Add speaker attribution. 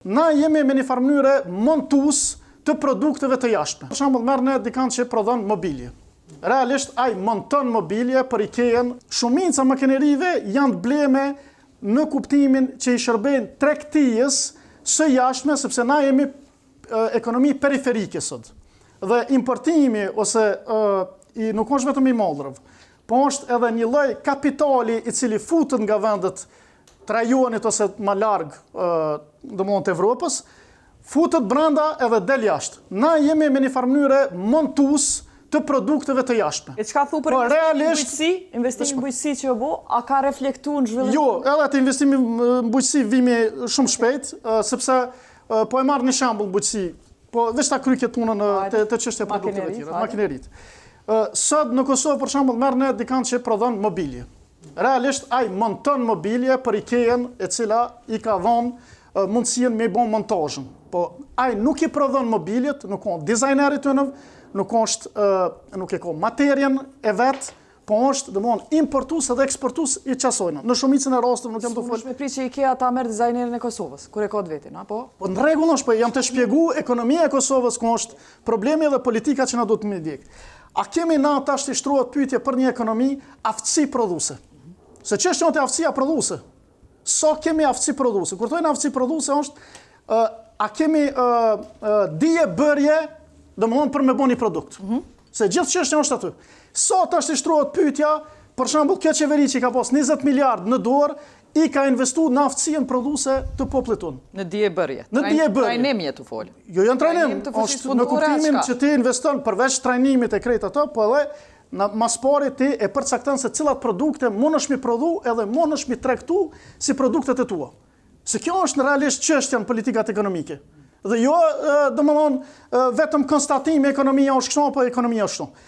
Speaker 1: Na jemi me një farë mënyre montues të produkteve të jashtme. Për shembull, merr ne dikant që prodhon mobilje. Realisht ai monton mobilje për IKEA-n. Shumica makinerive janë të bleme në kuptimin që i shërbejnë tregtisë së jashtme, sepse na jemi ekonomi periferike sot. Dhe importimi ose nuk është vetëm i mollrëv, po është edhe një lloj kapitali i cili futet nga vendet të rajonit ose më larg domthonë të Evropës, futet brenda edhe del jashtë. Na jemi me një farë mënyre montues të produkteve të jashtme.
Speaker 2: E çka thu për investimin në bujqësi që bo, a ka reflektuar në zhvillim?
Speaker 1: Jo, edhe atë investimi në bujqësi vimi shumë shpejt, sepse po e marr një shembull bujqësi, po veç ta kryej punën të çështje produkteve të tjera, makineritë. Sot në Kosovë për shembull merr ne dikant që prodhon mobilje. Realisht ai monton mobilje për IKEA-n, e cila i ka dhënë mundësinë me bën montazhin. Po ai nuk i prodhon mobiljet, nuk ka dizajnerit të nëv, nuk e ka materien e vet, po është domthonë importues dhe eksportues i çasojnë. Në shumicën e rasteve nuk jam të fol.
Speaker 2: Me prit që IKEA ta merr dizajnerin e Kosovës, kur e ka vetin, apo?
Speaker 1: Po në rregull është, po jam të shpjegu ekonomia e Kosovës ku është problemi dhe politika që na duhet të ndjek. A kemi na tash të shtruat pyetje për një ekonomi aftësi prodhuese? Se çështja është aftësia prodhuese. Sa kemi aftësi prodhuese? Kur thonë aftësi prodhuese është a kemi dije bërje, domthonë për me bëni produkt. Se gjithë çështja është aty. Sa tash të shtruat pyetja, për shembull, kjo qeveri që ka pas 20 miliard në dorë, i ka investuar në aftësinë prodhuese të popullit tonë.
Speaker 2: Në dije bërje.
Speaker 1: Në dije bërje.
Speaker 2: Trajnimi të fol.
Speaker 1: Jo, janë trajnim, është në kuptimin që ti investon përveç trajnimit e krejt ato, po edhe në mas pari ti e përcakton se cilat produkte mundesh mi prodhu edhe mundesh mi tregtu si produktet e tua. Se kjo është në realisht çështja në politikat ekonomike. Dhe jo, domethënë, vetëm konstatimi ekonomia është kështu apo ekonomia është kështu.